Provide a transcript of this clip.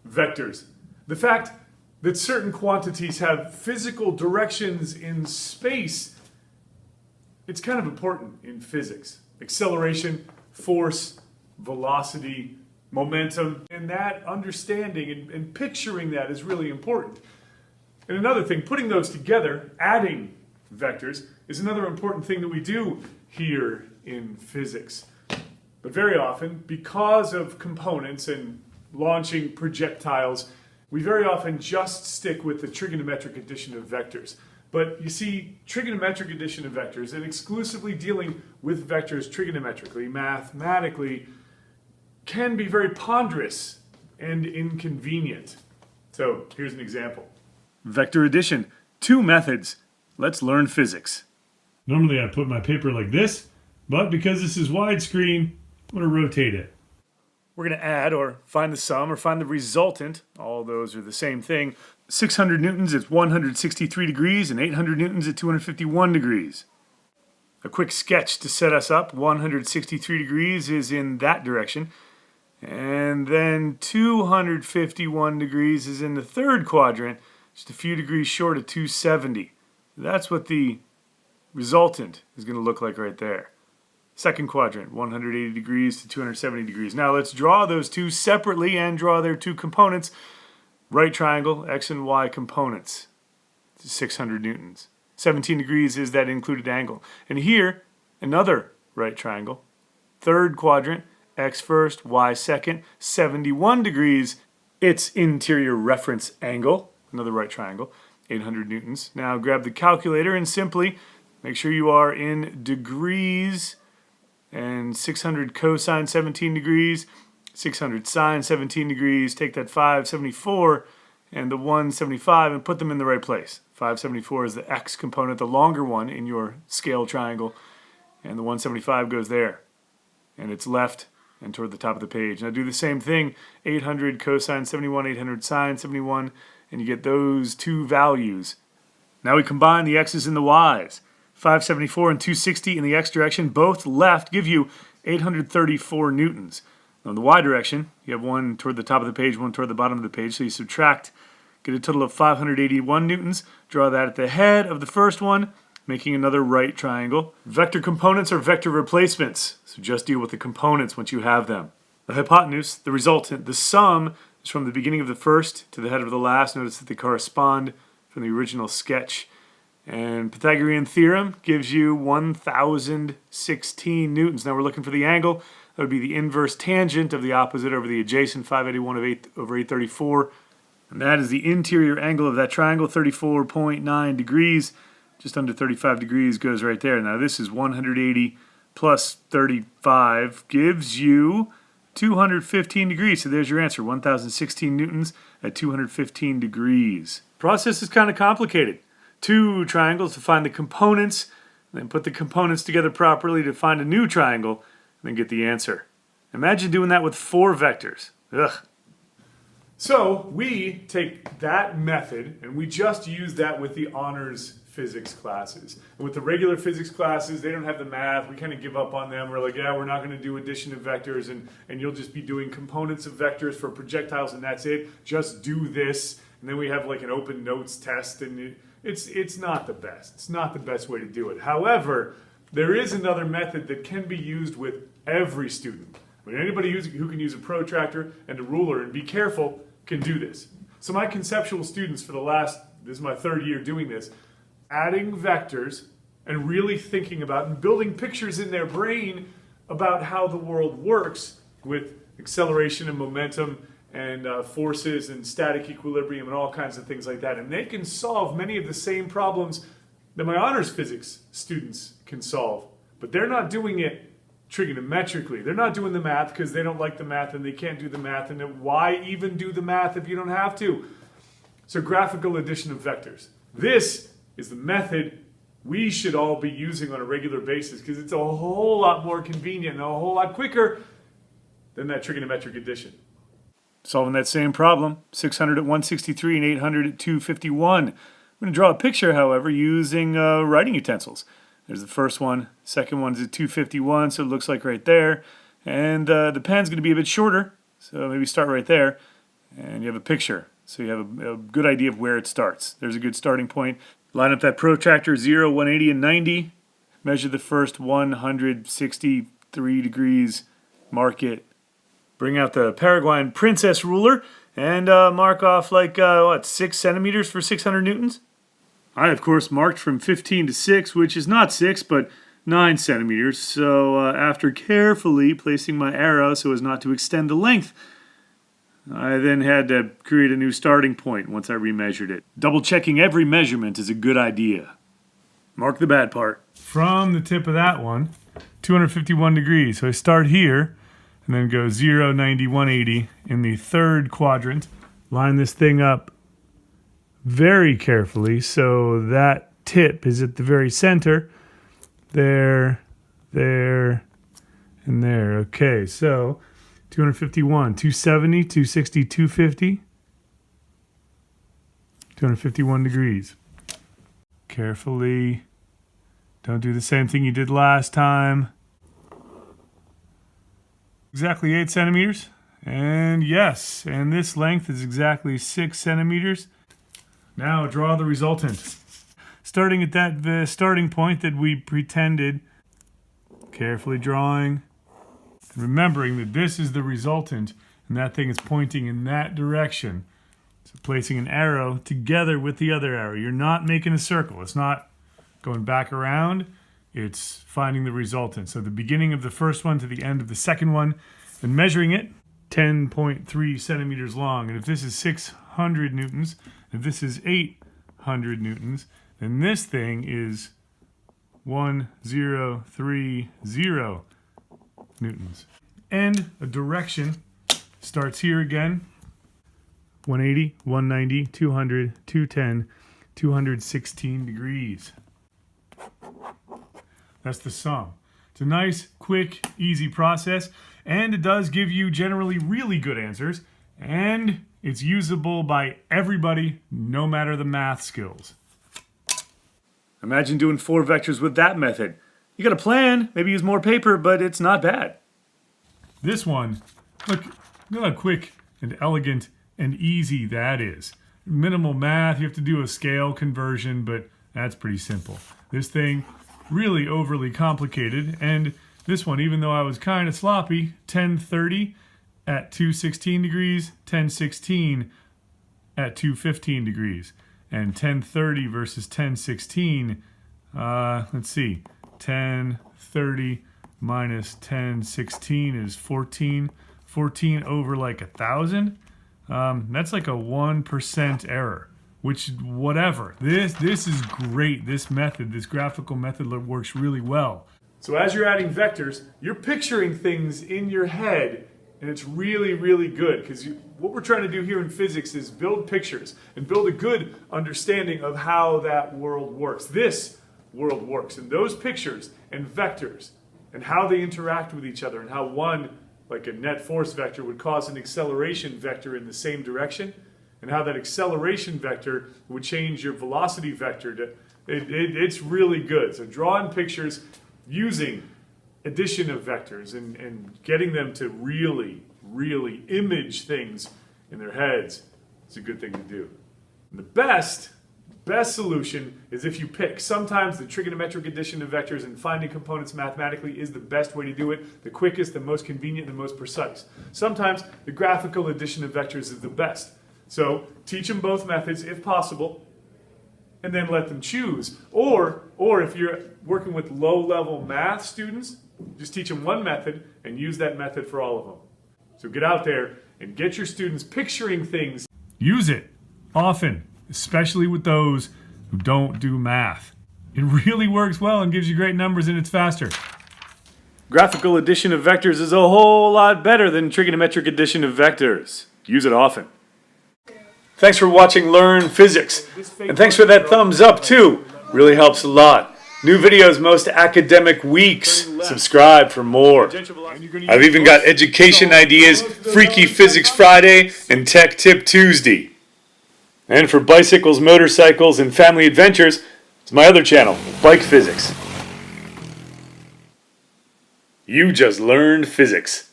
vectors. The fact that certain quantities have physical directions in space, it's kind of important in physics. Acceleration, force, velocity, momentum, and that understanding and picturing that is really important. And another thing, putting those together, adding vectors, is another important thing that we do here in physics. But very often, because of components and launching projectiles, we very often just stick with the trigonometric addition of vectors. But you see, trigonometric addition of vectors and exclusively dealing with vectors trigonometrically, mathematically, can be very ponderous and inconvenient. So here's an example. Vector addition. 2 methods. Let's learn physics. Normally I put my paper like this, but because this is widescreen, I'm going to rotate it. We're going to add or find the sum or find the resultant. All those are the same thing. 600 newtons at 163 degrees and 800 newtons at 251 degrees. A quick sketch to set us up. 163 degrees is in that direction. And then 251 degrees is in the third quadrant, just a few degrees short of 270. That's what the resultant is going to look like right there. Second quadrant, 180 degrees to 270 degrees. Now let's draw those two separately and draw their two components. Right triangle, x and y components. 600 newtons. 17 degrees is that included angle. And here, another right triangle. Third quadrant, x first, y second, 71 degrees. Its interior reference angle, another right triangle, 800 newtons. Now grab the calculator and simply make sure you are in degrees. And 600 cosine 17 degrees, 600 sine 17 degrees, take that 574 and the 175 and put them in the right place. 574 is the x component, the longer one in your scale triangle, and the 175 goes there. And it's left and toward the top of the page. Now do the same thing, 800 cosine 71, 800 sine 71, and you get those two values. Now we combine the x's and the y's. 574 and 260 in the x direction, both left, give you 834 newtons. Now in the y direction, you have one toward the top of the page, one toward the bottom of the page, so you subtract, get a total of 581 newtons. Draw that at the head of the first one, making another right triangle. Vector components are vector replacements, so just deal with the components once you have them. The hypotenuse, the resultant, the sum is from the beginning of the first to the head of the last. Notice that they correspond from the original sketch. And Pythagorean theorem gives you 1016 newtons. Now we're looking for the angle. That would be the inverse tangent of the opposite over the adjacent, 581 over 834. And that is the interior angle of that triangle, 34.9 degrees. Just under 35 degrees goes right there. Now this is 180 plus 35 gives you 215 degrees. So there's your answer, 1016 newtons at 215 degrees. Process is kind of complicated. 2 triangles to find the components, then put the components together properly to find a new triangle, and then get the answer. Imagine doing that with 4 vectors. Ugh. So we take that method and we just use that with the honors physics classes. And with the regular physics classes, they don't have the math. We kind of give up on them. We're like, yeah, we're not going to do addition of vectors, and you'll just be doing components of vectors for projectiles, and that's it. Just do this. And then we have like an open notes test, and it's not the best. It's not the best way to do it. However, there is another method that can be used with every student. I mean, anybody who can use a protractor and a ruler and be careful can do this. So my conceptual students for this is my 3rd year doing this, adding vectors and really thinking about and building pictures in their brain about how the world works with acceleration and momentum and forces and static equilibrium and all kinds of things like that. And they can solve many of the same problems that my honors physics students can solve. But they're not doing it trigonometrically. They're not doing the math because they don't like the math and they can't do the math. And why even do the math if you don't have to? So graphical addition of vectors. This is the method we should all be using on a regular basis because it's a whole lot more convenient and a whole lot quicker than that trigonometric addition. Solving that same problem, 600 at 163 and 800 at 251. I'm going to draw a picture, however, using writing utensils. There's the first one. Second one's at 251, so it looks like right there. And the pen's going to be a bit shorter, so maybe start right there. and you have a picture. So you have a good idea of where it starts. There's a good starting point. Line up that protractor 0, 180, and 90. Measure the first 163 degrees. Mark it. Bring out the Paraguayan princess ruler and mark off like, 6 centimeters for 600 newtons? I, of course, marked from 15 to 6, which is not 6, but 9 centimeters. So after carefully placing my arrow so as not to extend the length, I then had to create a new starting point once I remeasured it. Double checking every measurement is a good idea. Mark the bad part. From the tip of that one, 251 degrees. So I start here and then go 0, 90, 180 in the third quadrant. Line this thing up very carefully so that tip is at the very center. There, and there. Okay, so 251, 270, 260, 250. 251 degrees. Carefully. Don't do the same thing you did last time. Exactly 8 centimeters. And yes, and this length is exactly 6 centimeters. Now draw the resultant. Starting at that starting point that we pretended. Carefully drawing. Remembering that this is the resultant and that thing is pointing in that direction. So placing an arrow together with the other arrow. You're not making a circle. It's not going back around. It's finding the resultant. So the beginning of the first one to the end of the second one and measuring it 10.3 centimeters long. And if this is 600 newtons, if this is 800 newtons, then this thing is 1030 newtons. And a direction starts here again. 180, 190, 200, 210, 216 degrees. That's the sum. It's a nice, quick, easy process, and it does give you generally really good answers, and it's usable by everybody, no matter the math skills. Imagine doing 4 vectors with that method. You got a plan, maybe use more paper, but it's not bad. This one, look how quick and elegant and easy that is. Minimal math, you have to do a scale conversion, but that's pretty simple. This thing, really overly complicated, and this one, even though I was kind of sloppy, 1030 at 216 degrees, 1016 at 215 degrees, and 1030 versus 1016, let's see, 1030 minus 1016 is 14. 14 over like 1,000. That's like a 1% error, which whatever. This is great. This method, this graphical method works really well. So as you're adding vectors, you're picturing things in your head, and it's really, really good because what we're trying to do here in physics is build pictures and build a good understanding of how that world works. This world works, and those pictures and vectors and how they interact with each other and how one, like a net force vector, would cause an acceleration vector in the same direction, and how that acceleration vector would change your velocity vector. It's really good. So drawing pictures using addition of vectors and getting them to really, really image things in their heads is a good thing to do. And the best solution is if you pick. Sometimes the trigonometric addition of vectors and finding components mathematically is the best way to do it, the quickest, the most convenient, the most precise. Sometimes the graphical addition of vectors is the best. So teach them both methods if possible, and then let them choose. Or if you're working with low-level math students, just teach them one method and use that method for all of them. So get out there and get your students picturing things. Use it often, especially with those who don't do math. It really works well and gives you great numbers, and it's faster. Graphical addition of vectors is a whole lot better than trigonometric addition of vectors. Use it often. Thanks for watching Learn Physics, and thanks for that thumbs up too. Really helps a lot. New videos most academic weeks. Subscribe for more. I've even got education ideas, Freaky Physics Friday, and Tech Tip Tuesday. And for bicycles, motorcycles, and family adventures, it's my other channel, Bike Physics. You just learned physics.